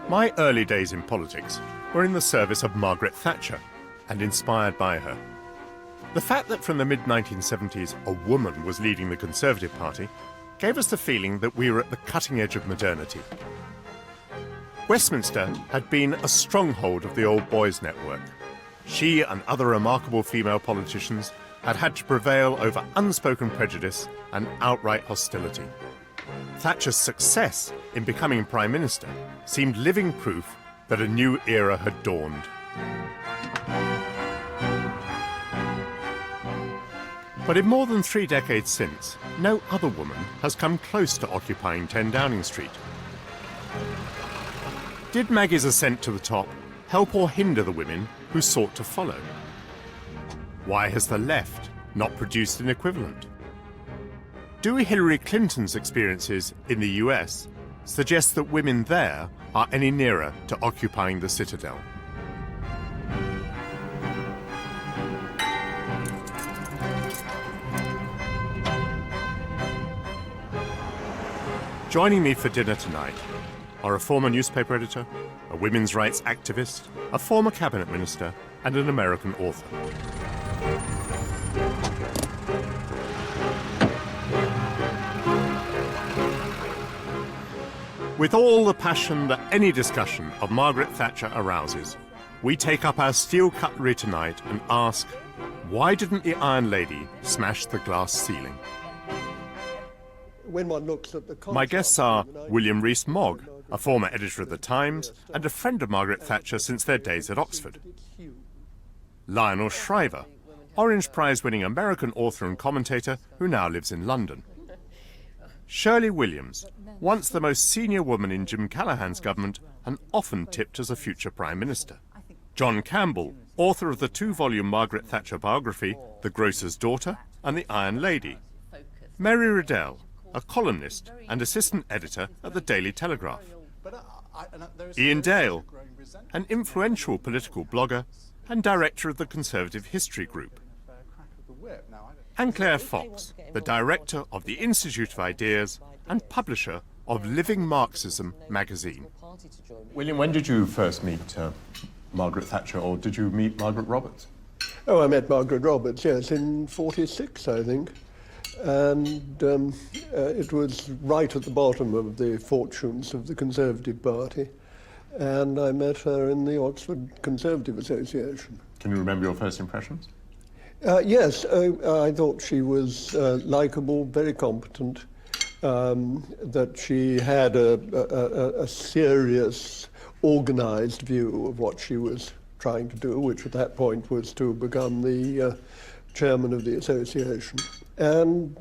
My early days in politics were in the service of Margaret Thatcher and inspired by her. The fact that from the mid-1970s a woman was leading the Conservative Party gave us the feeling that we were at the cutting edge of modernity. Westminster had been a stronghold of the old boys' network. She and other remarkable female politicians had had to prevail over unspoken prejudice and outright hostility. Thatcher's success in becoming Prime Minister seemed living proof that a new era had dawned. But in more than 3 decades since, no other woman has come close to occupying 10 Downing Street. Did Maggie's ascent to the top help or hinder the women who sought to follow? Why has the left not produced an equivalent? Do Hillary Clinton's experiences in the US suggest that women there are any nearer to occupying the citadel? Joining me for dinner tonight are a former newspaper editor, a women's rights activist, a former cabinet minister, and an American author. With all the passion that any discussion of Margaret Thatcher arouses, we take up our steel cutlery tonight and ask, why didn't the Iron Lady smash the glass ceiling? When one looks at the My guests are William Rees-Mogg, a former editor of The Times and a friend of Margaret Thatcher since their days at Oxford. Lionel Shriver, Orange Prize-winning American author and commentator who now lives in London. Shirley Williams, once the most senior woman in Jim Callaghan's government and often tipped as a future Prime Minister. John Campbell, author of the 2-volume Margaret Thatcher biography, The Grocer's Daughter and The Iron Lady. Mary Riddell, a columnist and assistant editor at the Daily Telegraph. Iain Dale, an influential political blogger and director of the Conservative History Group. And Claire Fox, the director of the Institute of Ideas and publisher of Living Marxism magazine. William, when did you first meet Margaret Thatcher, or did you meet Margaret Roberts? Oh, I met Margaret Roberts, yes, in '46, I think. And it was right at the bottom of the fortunes of the Conservative Party. And I met her in the Oxford Conservative Association. Can you remember your first impressions? Yes, I thought she was likeable, very competent, that she had a serious, organised view of what she was trying to do, which at that point was to become the chairman of the association. And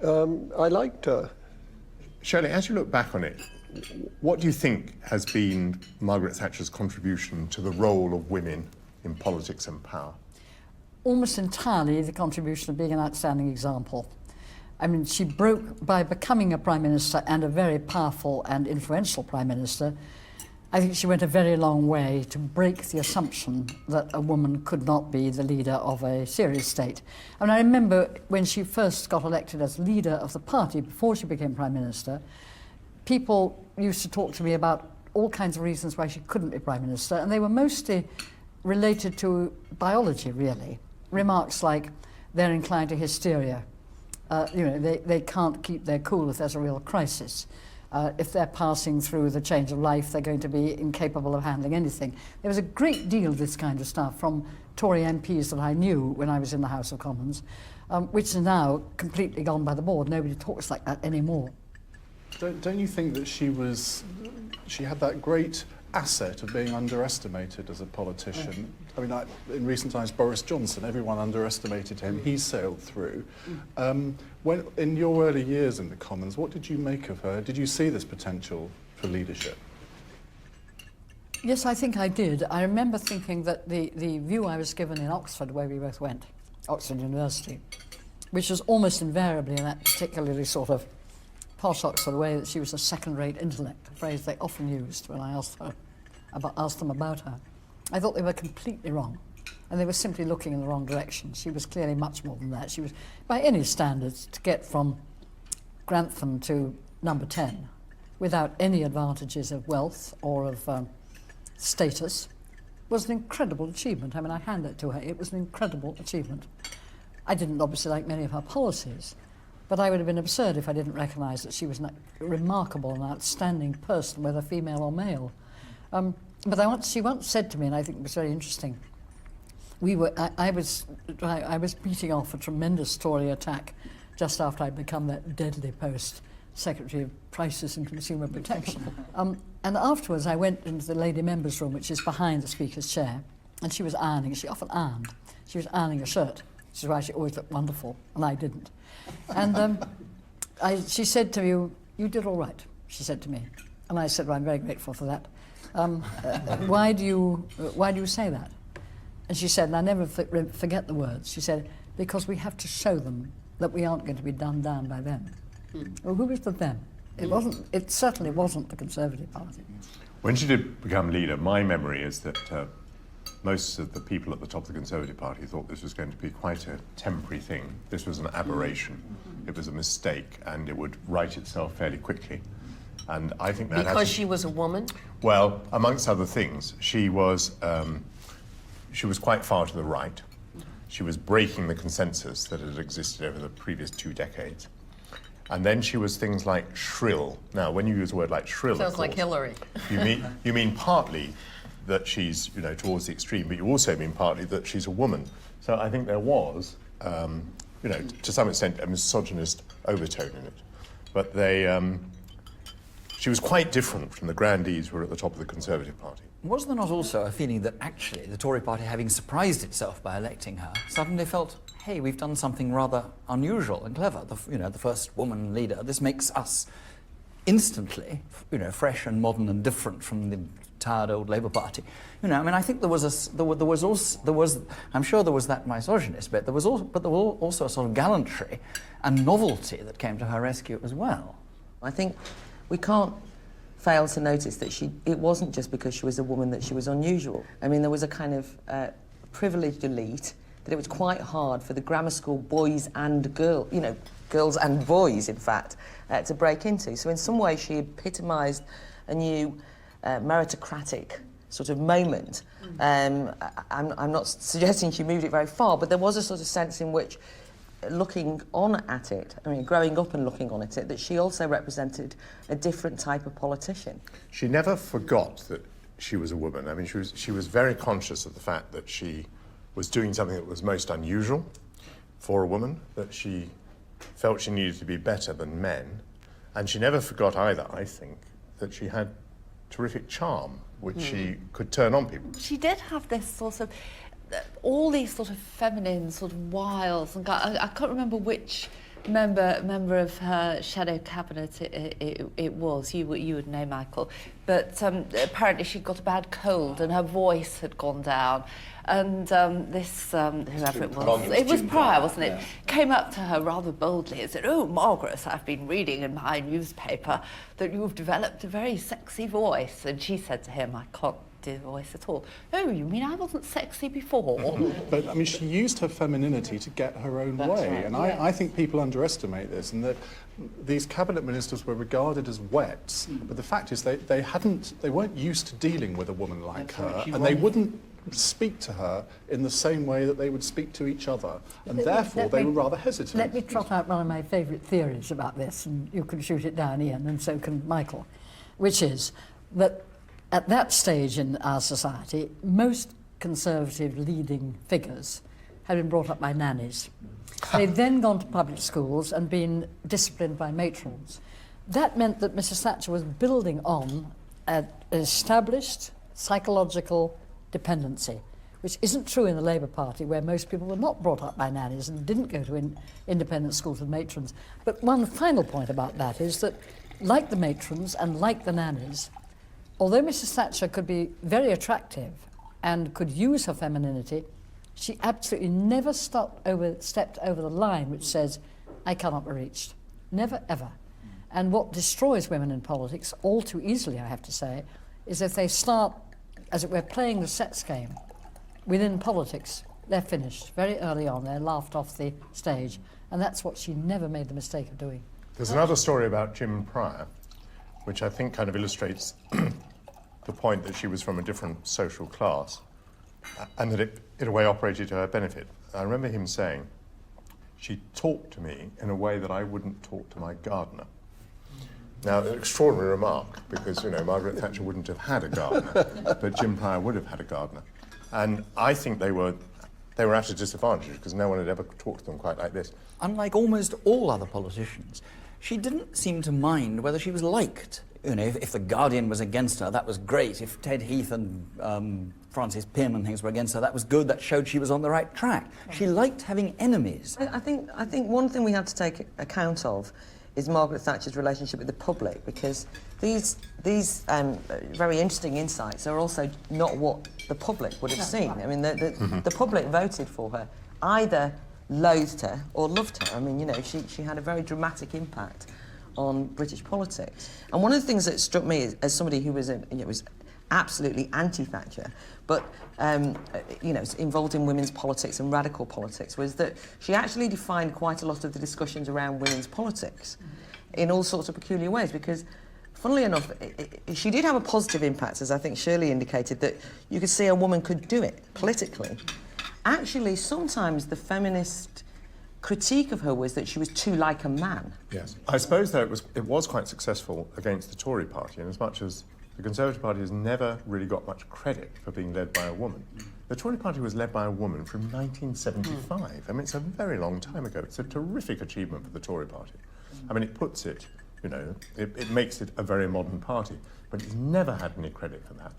I liked her. Shirley, as you look back on it, what do you think has been Margaret Thatcher's contribution to the role of women in politics and power? Almost entirely the contribution of being an outstanding example. I mean, she broke, by becoming a Prime Minister and a very powerful and influential Prime Minister, I think she went a very long way to break the assumption that a woman could not be the leader of a serious state. And I remember when she first got elected as leader of the party, before she became Prime Minister, people used to talk to me about all kinds of reasons why she couldn't be Prime Minister, and they were mostly related to biology, really. Remarks like, they're inclined to hysteria. They can't keep their cool if there's a real crisis. If they're passing through the change of life, they're going to be incapable of handling anything. There was a great deal of this kind of stuff from Tory MPs that I knew when I was in the House of Commons, which is now completely gone by the board. Nobody talks like that anymore. Don't you think that she had that great asset of being underestimated as a politician? I mean, in recent times, Boris Johnson, everyone underestimated him. He sailed through. When in your early years in the Commons, what did you make of her? Did you see this potential for leadership? Yes, I think I did. I remember thinking that the view I was given in Oxford, where we both went, Oxford University, which was almost invariably in that particularly sort of posh Oxford way, that she was a second-rate intellect, a phrase they often used when I asked them about her. I thought they were completely wrong, and they were simply looking in the wrong direction. She was clearly much more than that. She was, by any standards, to get from Grantham to number 10, without any advantages of wealth or of status, was an incredible achievement. I mean, I hand it to her. It was an incredible achievement. I didn't obviously like many of her policies, but I would have been absurd if I didn't recognise that she was a remarkable and outstanding person, whether female or male. But she once said to me, and I think it was very interesting, I was beating off a tremendous Tory attack just after I'd become that deadly post, Secretary of Prices and Consumer Protection. And afterwards I went into the lady members' room, which is behind the Speaker's chair, and she was ironing. She often ironed. She was ironing a shirt, which is why she always looked wonderful, and I didn't. And she said to me, "You did all right," she said to me. And I said, "Well, I'm very grateful for that. Why do you say that?" And she said, and I never forget the words, she said, "Because we have to show them that we aren't going to be done down by them." Well, who was the them? It certainly wasn't the Conservative Party. When she did become leader, my memory is that most of the people at the top of the Conservative Party thought this was going to be quite a temporary thing. This was an aberration. It was a mistake, and it would right itself fairly quickly. And I think that because she was a woman? Well, amongst other things, she was quite far to the right. She was breaking the consensus that had existed over the previous 2 decades. And then she was things like shrill. Now, when you use a word like shrill, sounds like Hillary. you mean partly that she's, towards the extreme, but you also mean partly that she's a woman. So I think there was, to some extent, a misogynist overtone in it. But she was quite different from the grandees who were at the top of the Conservative Party. Was there not also a feeling that actually the Tory party, having surprised itself by electing her, suddenly felt, hey, we've done something rather unusual and clever, the first woman leader. This makes us instantly, fresh and modern and different from the tired old Labour Party. I think there was I'm sure there was that misogynist bit. There was also a sort of gallantry and novelty that came to her rescue as well. I think we can't fail to notice that it wasn't just because she was a woman that she was unusual. I mean, there was a kind of privileged elite that it was quite hard for the grammar school boys and girls and boys, in fact, to break into. So in some way she epitomised a new meritocratic sort of moment. I'm not suggesting she moved it very far, but there was a sort of sense in which, looking on at it, growing up and looking on at it, that she also represented a different type of politician. She never forgot that she was a woman. I mean, she was very conscious of the fact that she was doing something that was most unusual for a woman, that she felt she needed to be better than men. And she never forgot either, I think, that she had terrific charm, which she could turn on people. She did have this sort of, all these sort of feminine sort of wiles, and I can't remember which member of her shadow cabinet it was. You would know, Michael. But apparently she'd got a bad cold and her voice had gone down. And this, whoever it was Pryor, wasn't it? Yeah. Came up to her rather boldly and said, "Oh, Margaret, I've been reading in my newspaper that you've developed a very sexy voice." And she said to him, "I can't do the voice at all." "Oh, you mean I wasn't sexy before?" But, she used her femininity to get her own way. Right. And yes. I think people underestimate this, and that these cabinet ministers were regarded as wets. But the fact is they weren't used to dealing with a woman like her, and they wouldn't speak to her in the same way that they would speak to each other, and therefore they were rather hesitant. Let me trot out one of my favourite theories about this, and you can shoot it down, Iain, and so can Michael, which is that at that stage in our society, most Conservative leading figures had been brought up by nannies. They'd then gone to public schools and been disciplined by matrons. That meant that Mrs. Thatcher was building on an established psychological dependency, which isn't true in the Labour Party, where most people were not brought up by nannies and didn't go to independent schools with matrons. But one final point about that is that, like the matrons and like the nannies, although Mrs. Thatcher could be very attractive and could use her femininity, she absolutely never stepped over the line which says, "I cannot be reached." Never, ever. And what destroys women in politics, all too easily, I have to say, is if they start, as it were, playing the sex game within politics, they're finished. Very early on, they're laughed off the stage. And that's what she never made the mistake of doing. There's another story about Jim Pryor, which I think kind of illustrates the point that she was from a different social class and that it, in a way, operated to her benefit. I remember him saying, she talked to me in a way that I wouldn't talk to my gardener. Now, an extraordinary remark, because, you know, Margaret Thatcher wouldn't have had a gardener, but Jim Pryor would have had a gardener. And I think they were at a disadvantage, because no one had ever talked to them quite like this. Unlike almost all other politicians, she didn't seem to mind whether she was liked. You know, if the Guardian was against her, that was great. If Ted Heath and Francis Pym and things were against her, that was good. That showed she was on the right track. She liked having enemies. I think one thing we have to take account of is Margaret Thatcher's relationship with the public, because these very interesting insights are also not what the public would have seen. I mean, the public voted for her, either loathed her or loved her. I mean, you know, she had a very dramatic impact on British politics. And one of the things that struck me as somebody who was was absolutely anti-Thatcher, but you know, involved in women's politics and radical politics, was that she actually defined quite a lot of the discussions around women's politics in all sorts of peculiar ways, because funnily enough, she did have a positive impact, as I think Shirley indicated, that you could see a woman could do it politically. Actually, sometimes the feminist critique of her was that she was too like a man. Yes. I suppose, though, it was quite successful against the Tory party, in as much as the Conservative Party has never really got much credit for being led by a woman. The Tory party was led by a woman from 1975. I mean, it's a very long time ago. It's a terrific achievement for the Tory party. I mean, it puts it, you know, it makes it a very modern party, but it's never had any credit for that.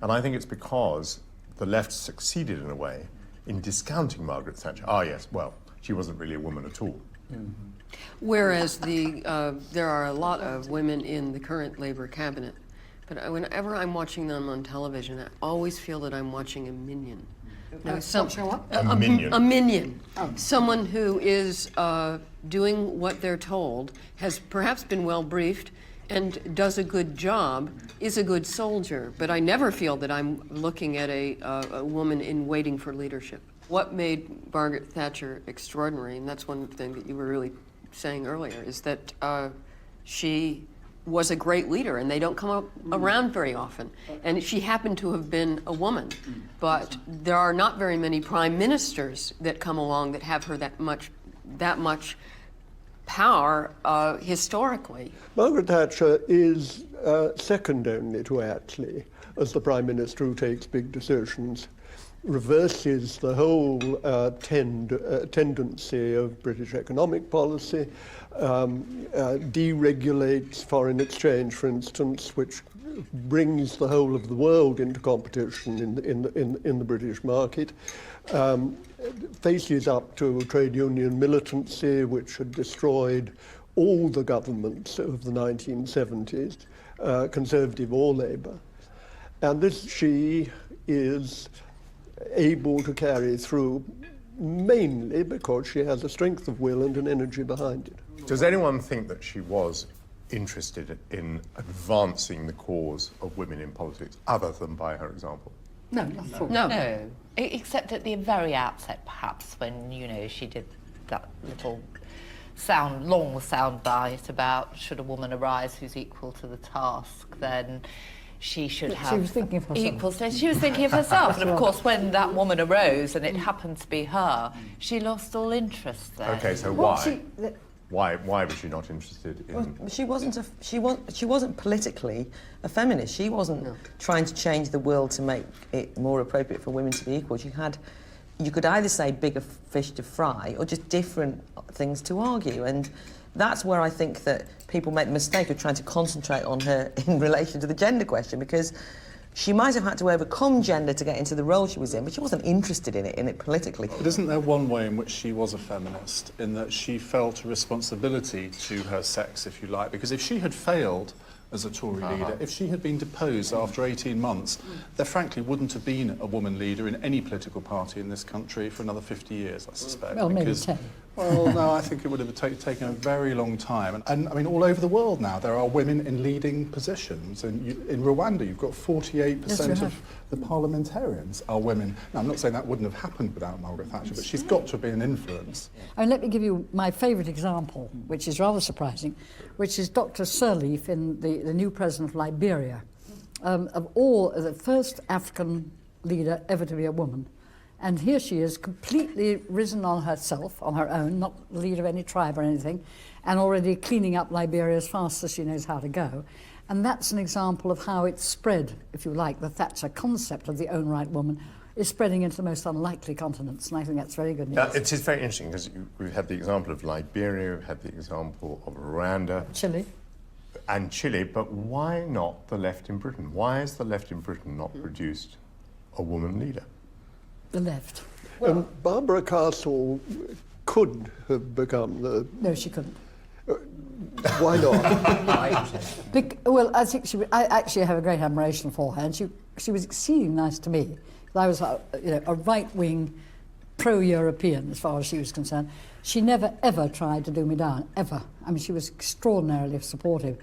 And I think it's because the left succeeded, in a way, in discounting Margaret Thatcher. Ah, yes, well, she wasn't really a woman at all. Whereas there are a lot of women in the current Labour cabinet, but whenever I'm watching them on television, I always feel that I'm watching a minion. A minion. A minion. Oh. Someone who is doing what they're told, has perhaps been well briefed, and does a good job, is a good soldier. But I never feel that I'm looking at a woman in waiting for leadership. What made Margaret Thatcher extraordinary, and that's one thing that you were really saying earlier, is that she was a great leader, and they don't come up around very often. And she happened to have been a woman, but there are not very many prime ministers that come along that have her that much power historically. Margaret Thatcher is second only to Attlee as the Prime Minister who takes big decisions, reverses the whole tendency of British economic policy, deregulates foreign exchange, for instance, which brings the whole of the world into competition in the British market, faces up to trade union militancy, which had destroyed all the governments of the 1970s, Conservative or Labour. And this she is able to carry through mainly because she has a strength of will and an energy behind it. Does anyone think that she was interested in advancing the cause of women in politics, other than by her example? No, not at all. No, except at the very outset, perhaps, when, you know, she did that little long sound bite about should a woman arise who's equal to the task, then she should have... She was thinking of herself. Equal status. She was thinking of herself. And of course, when that woman arose and it happened to be her, she lost all interest there. Okay, so why? Why was she not interested in... Well, she wasn't politically a feminist. She wasn't trying to change the world to make it more appropriate for women to be equal. You could either say bigger fish to fry or just different things to argue. And that's where I think that people make the mistake of trying to concentrate on her in relation to the gender question, because she might have had to overcome gender to get into the role she was in, but she wasn't interested in it politically. But isn't there one way in which she was a feminist, in that she felt a responsibility to her sex, if you like? Because if she had failed as a Tory leader, if she had been deposed after 18 months, there frankly wouldn't have been a woman leader in any political party in this country for another 50 years, I suspect. Well, maybe 10. Well, no, I think it would have taken a very long time. And I mean, all over the world now, there are women in leading positions. And in Rwanda, you've got 48% of the parliamentarians are women. Now, I'm not saying that wouldn't have happened without Margaret Thatcher, but she's got to have been an influence. And let me give you my favourite example, which is rather surprising, which is Dr. Sirleaf in the the new president of Liberia, the first African leader ever to be a woman. And here she is, completely risen on herself, on her own, not the leader of any tribe or anything, and already cleaning up Liberia as fast as she knows how to go. And that's an example of how it's spread, if you like, the Thatcher concept of the own right woman is spreading into the most unlikely continents, and I think that's very good news. It is very interesting, because we've had the example of Liberia, we've had the example of Rwanda. Chile. And Chile, but why not the left in Britain? Why has the left in Britain not produced a woman leader? The left. Barbara Castle could have become the... No, she couldn't. Why not? Well, I think I actually have a great admiration for her, and she was exceedingly nice to me. I was a right-wing, pro-European as far as she was concerned. She never, ever tried to do me down, ever. I mean, she was extraordinarily supportive.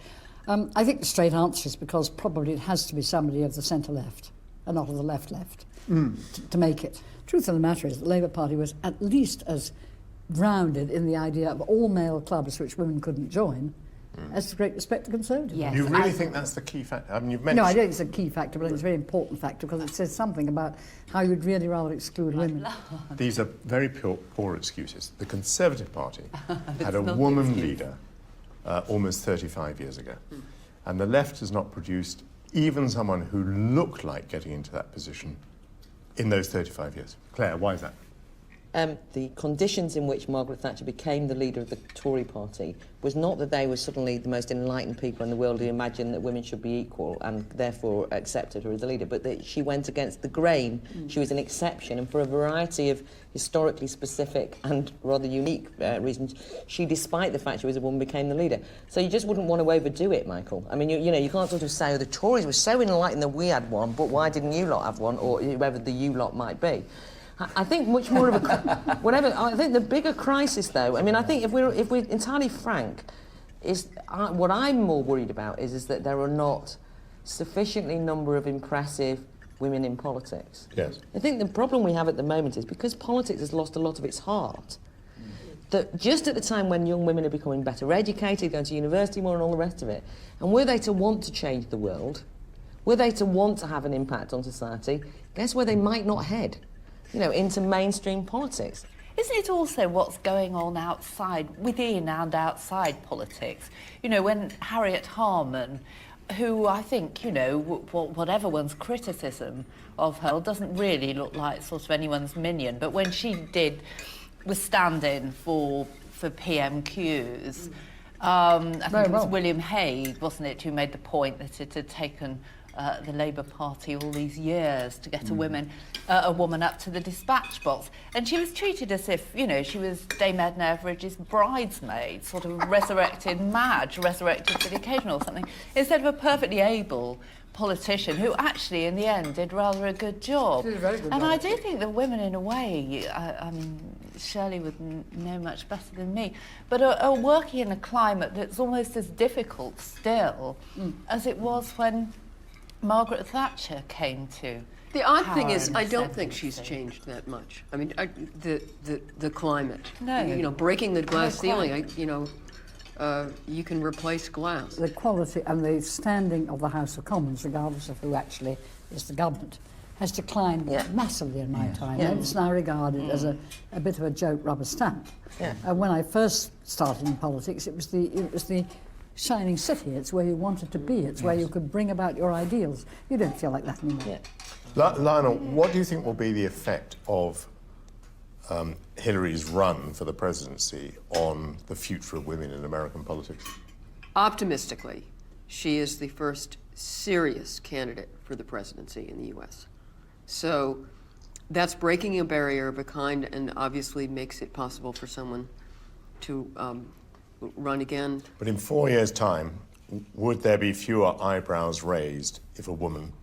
I think the straight answer is because probably it has to be somebody of the centre-left, and not of the left-left, to make it. Truth of the matter is the Labour Party was at least as grounded in the idea of all-male clubs which women couldn't join as the Great Respect to Conservative. Yes. You really think that's the key factor? I mean, you've mentioned... No, I don't think it's a key factor, but it's a very important factor because it says something about how you'd really rather exclude women. These are very poor excuses. The Conservative Party had a not woman an excuse. leader almost 35 years ago. And the left has not produced even someone who looked like getting into that position in those 35 years. Claire, why is that? The conditions in which Margaret Thatcher became the leader of the Tory party was not that they were suddenly the most enlightened people in the world who imagined that women should be equal and therefore accepted her as the leader, but that she went against the grain. She was an exception, and for a variety of historically specific and rather unique reasons, she, despite the fact she was a woman, became the leader. So you just wouldn't want to overdo it, Michael. I mean, you know, you can't sort of say, oh, the Tories were so enlightened that we had one, but why didn't you lot have one, or whoever the you lot might be. I think much more of a whatever. I think the bigger crisis, though. I mean, I think if we're entirely frank, is what I'm more worried about is that there are not sufficiently number of impressive women in politics. Yes. I think the problem we have at the moment is because politics has lost a lot of its heart. That just at the time when young women are becoming better educated, going to university more, and all the rest of it, and were they to want to change the world, were they to want to have an impact on society, guess where they might not head? You know, into mainstream politics. Isn't it also what's going on outside, within and outside politics? You know, when Harriet Harman, who I think, you know, whatever one's criticism of her, doesn't really look like sort of anyone's minion, but when she was stand-in for PMQs, I think it was William Hague, wasn't it, who made the point that it had taken the Labour Party all these years to get a woman up to the dispatch box. And she was treated as if, you know, she was Dame Edna Everidge's bridesmaid, sort of resurrected Madge, resurrected for the occasion or something, instead of a perfectly able politician who actually, in the end, did rather a good job. She did a very good and job. I do think that women, in a way, I mean, Shirley would know much better than me, but are working in a climate that's almost as difficult still as it was when Margaret Thatcher came to. The odd thing power is, and I don't think she's ascendancy. changed that much. I mean, the climate. No. You know, breaking the glass No, quite. ceiling. You know, you can replace glass. The quality and the standing of the House of Commons, regardless of who actually is the government, has declined massively in my time. And it's now regarded as a bit of a joke rubber stamp. Yeah. When I first started in politics, it was the shining city. It's where you wanted to be. It's where you could bring about your ideals. You don't feel like that anymore. Yeah. Lionel, what do you think will be the effect of Hillary's run for the presidency on the future of women in American politics? Optimistically, she is the first serious candidate for the presidency in the U.S. So that's breaking a barrier of a kind, and obviously makes it possible for someone to run again. But in 4 years' time, would there be fewer eyebrows raised if a woman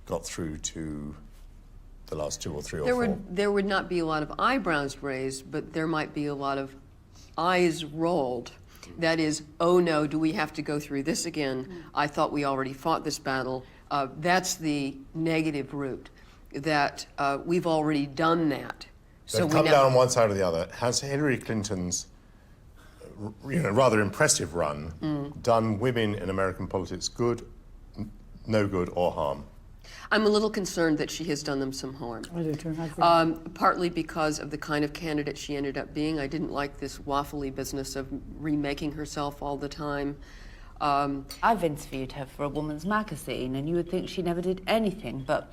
got through to the last 2 or 3 or 4? There would not be a lot of eyebrows raised, but there might be a lot of eyes rolled. That is, oh no, do we have to go through this again? I thought we already fought this battle. That's the negative route, that we've already done that. So come down on one side or the other. Has Hillary Clinton's rather impressive run done women in American politics good, no good, or harm? I'm a little concerned that she has done them some harm. I do too. I agree. Partly because of the kind of candidate she ended up being. I didn't like this waffly business of remaking herself all the time. I've interviewed her for a woman's magazine, and you would think she never did anything but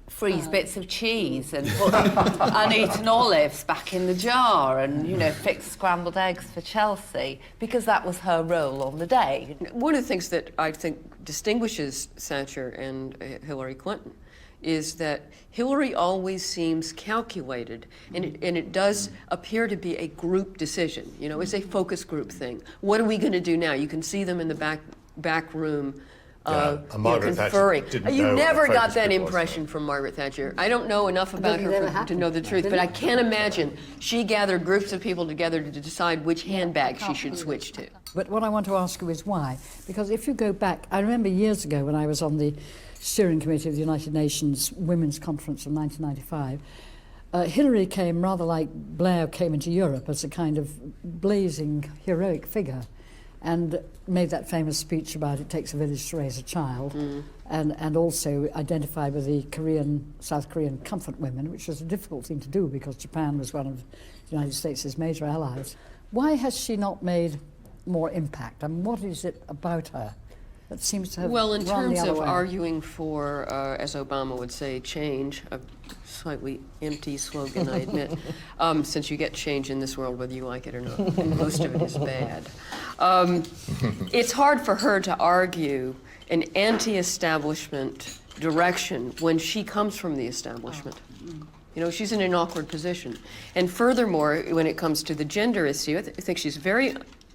freeze bits of cheese and put uneaten olives back in the jar and, you know, fix scrambled eggs for Chelsea, because that was her role on the day. One of the things that I think distinguishes Thatcher and Hillary Clinton is that Hillary always seems calculated, and it does appear to be a group decision. You know, it's a focus group thing. What are we going to do now? You can see them in the back room. Margaret Thatcher conferring. didn't You know what never a got focus that group was, impression from Margaret Thatcher. I don't know enough about think it ever her to happened, know the truth, did but it? I can't imagine she gathered groups of people together to decide which handbag she should switch to. But what I want to ask you is why? Because if you go back, I remember years ago when I was on the steering committee of the United Nations Women's Conference of 1995, Hillary came rather like Blair came into Europe as a kind of blazing, heroic figure, and made that famous speech about it takes a village to raise a child, and also identified with the South Korean comfort women, which was a difficult thing to do because Japan was one of the United States' major allies. Why has she not made more impact? I mean, what is it about her that seems to have Well, in run the terms other of way? arguing for, as Obama would say, change, a slightly empty slogan, I admit, since you get change in this world whether you like it or not, and most of it is bad. It's hard for her to argue an anti-establishment direction when she comes from the establishment. You know, she's in an awkward position. And furthermore, when it comes to the gender issue, I think she's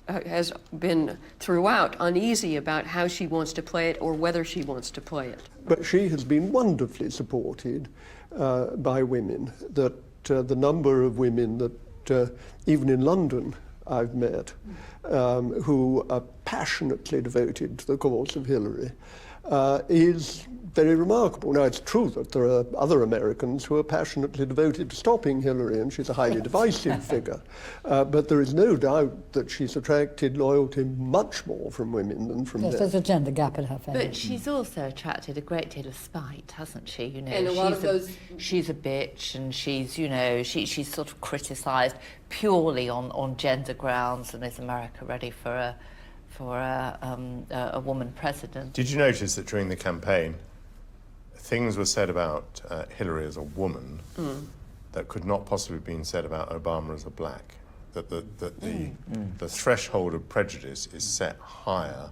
has been throughout uneasy about how she wants to play it or whether she wants to play it. But she has been wonderfully supported by women, that the number of women that even in London I've met who are passionately devoted to the cause of Hillary is very remarkable. Now, it's true that there are other Americans who are passionately devoted to stopping Hillary, and she's a highly divisive figure. But there is no doubt that she's attracted loyalty much more from women than from Yes, men. there's a gender gap in her favour. But she's also attracted a great deal of spite, hasn't she? You know, And a lot of those- she's a bitch, and she's, you know, she's sort of criticised purely on gender grounds. And is America ready for a woman president? Did you notice that during the campaign, things were said about Hillary as a woman that could not possibly have been said about Obama as a black? That the threshold of prejudice is set higher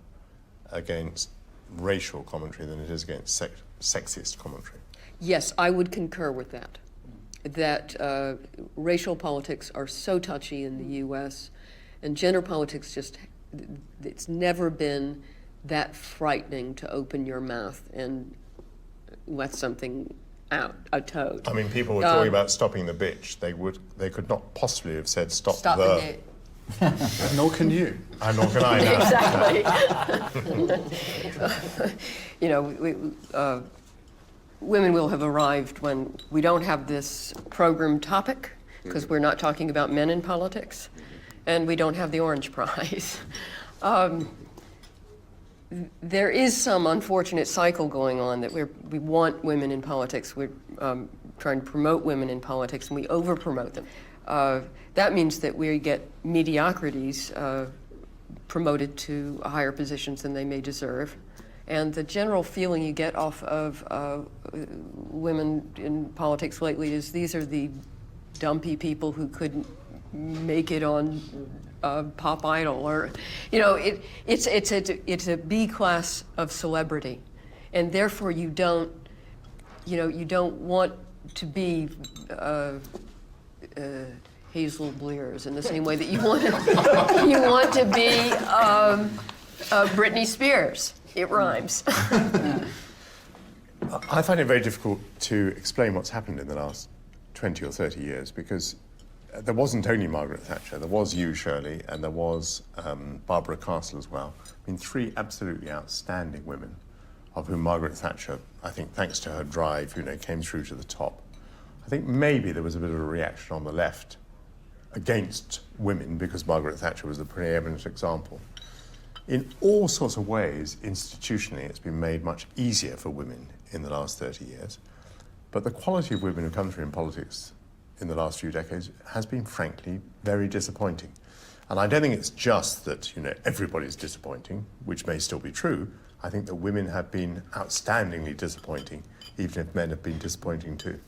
against racial commentary than it is against sexist commentary. Yes, I would concur with that. That racial politics are so touchy in the U.S., and gender politics just, it's never been that frightening to open your mouth and let something out, a toad. I mean, people were talking about stopping the bitch. They could not possibly have said stop the. And nor can you. And nor can I now. Exactly. You know, women will have arrived when we don't have this program topic, because we're not talking about men in politics, and we don't have the Orange Prize. There is some unfortunate cycle going on that we want women in politics. We're trying to promote women in politics, and we over-promote them. That means that we get mediocrities promoted to higher positions than they may deserve. And the general feeling you get off of women in politics lately is these are the dumpy people who couldn't make it on Pop Idol, or, you know, it's a B class of celebrity, and therefore you don't want to be Hazel Blears in the same way that you want to be Britney Spears. It rhymes. I find it very difficult to explain what's happened in the last 20 or 30 years, because there wasn't only Margaret Thatcher, there was you, Shirley, and there was Barbara Castle as well. I mean, three absolutely outstanding women, of whom Margaret Thatcher, I think, thanks to her drive, came through to the top. I think maybe there was a bit of a reaction on the left against women because Margaret Thatcher was the preeminent example. In all sorts of ways, institutionally, it's been made much easier for women in the last 30 years. But the quality of women who come through in politics in the last few decades has been, frankly, very disappointing. And I don't think it's just that, everybody's disappointing, which may still be true. I think that women have been outstandingly disappointing, even if men have been disappointing too.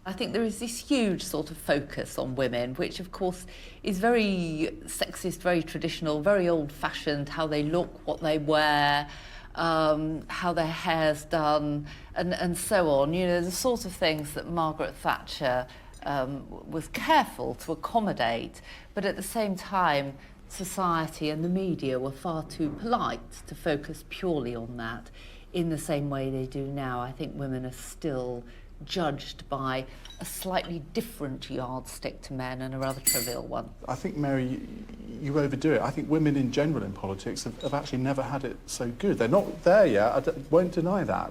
I think there is this huge sort of focus on women, which of course is very sexist, very traditional, very old-fashioned, how they look, what they wear, how their hair's done, and so on. The sort of things that Margaret Thatcher was careful to accommodate, but at the same time, society and the media were far too polite to focus purely on that in the same way they do now. I think women are still judged by a slightly different yardstick to men, and a rather trivial one. I think, Mary, you overdo it. I think women in general in politics have actually never had it so good. They're not there yet, I won't deny that.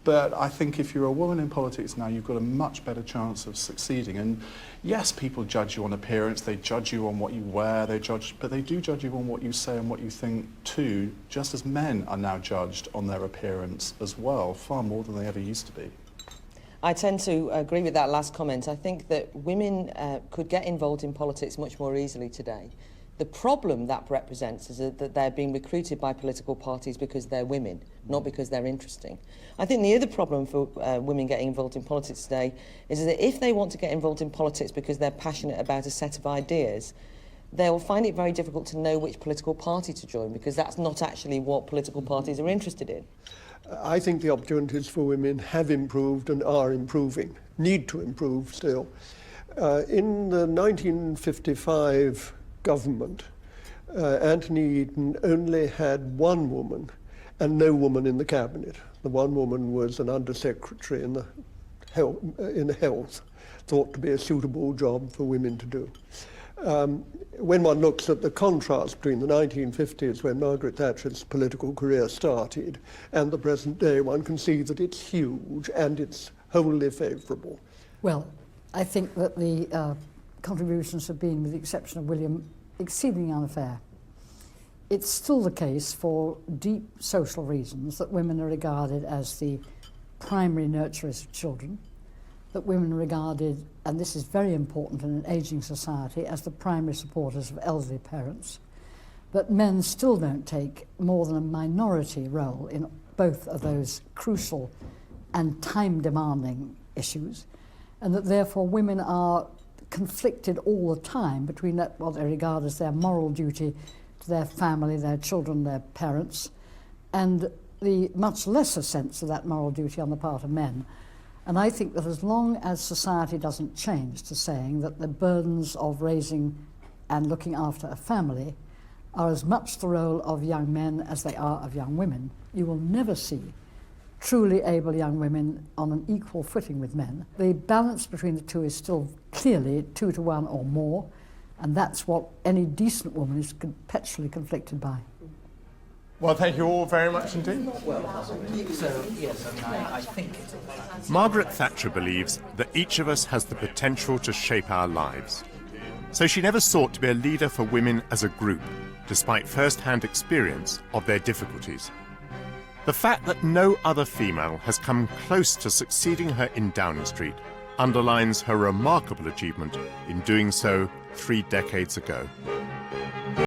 But I think if you're a woman in politics now, you've got a much better chance of succeeding. And yes, people judge you on appearance, they judge you on what you wear, but they do judge you on what you say and what you think too, just as men are now judged on their appearance as well, far more than they ever used to be. I tend to agree with that last comment. I think that women could get involved in politics much more easily today. The problem that represents is that they're being recruited by political parties because they're women, not because they're interesting. I think the other problem for women getting involved in politics today is that if they want to get involved in politics because they're passionate about a set of ideas, they'll find it very difficult to know which political party to join, because that's not actually what political parties are interested in. I think the opportunities for women have improved and are improving, need to improve still. In the 1955 government, Anthony Eden only had one woman and no woman in the cabinet. The one woman was an undersecretary in health, thought to be a suitable job for women to do. When one looks at the contrast between the 1950s, when Margaret Thatcher's political career started, and the present day, one can see that it's huge and it's wholly favourable. Well, I think that the contributions have been, with the exception of William, exceedingly unfair. It's still the case, for deep social reasons, that women are regarded as the primary nurturers of children, that women are regarded, and this is very important in an ageing society, as the primary supporters of elderly parents, but men still don't take more than a minority role in both of those crucial and time-demanding issues, and that therefore women are conflicted all the time between what they regard as their moral duty to their family, their children, their parents, and the much lesser sense of that moral duty on the part of men. And I think that as long as society doesn't change to saying that the burdens of raising and looking after a family are as much the role of young men as they are of young women, you will never see truly able young women on an equal footing with men. The balance between the two is still clearly 2 to 1 or more, and that's what any decent woman is perpetually conflicted by. Well, thank you all very much indeed. I think Margaret Thatcher believes that each of us has the potential to shape our lives. So she never sought to be a leader for women as a group, despite first-hand experience of their difficulties. The fact that no other female has come close to succeeding her in Downing Street underlines her remarkable achievement in doing so 3 decades ago.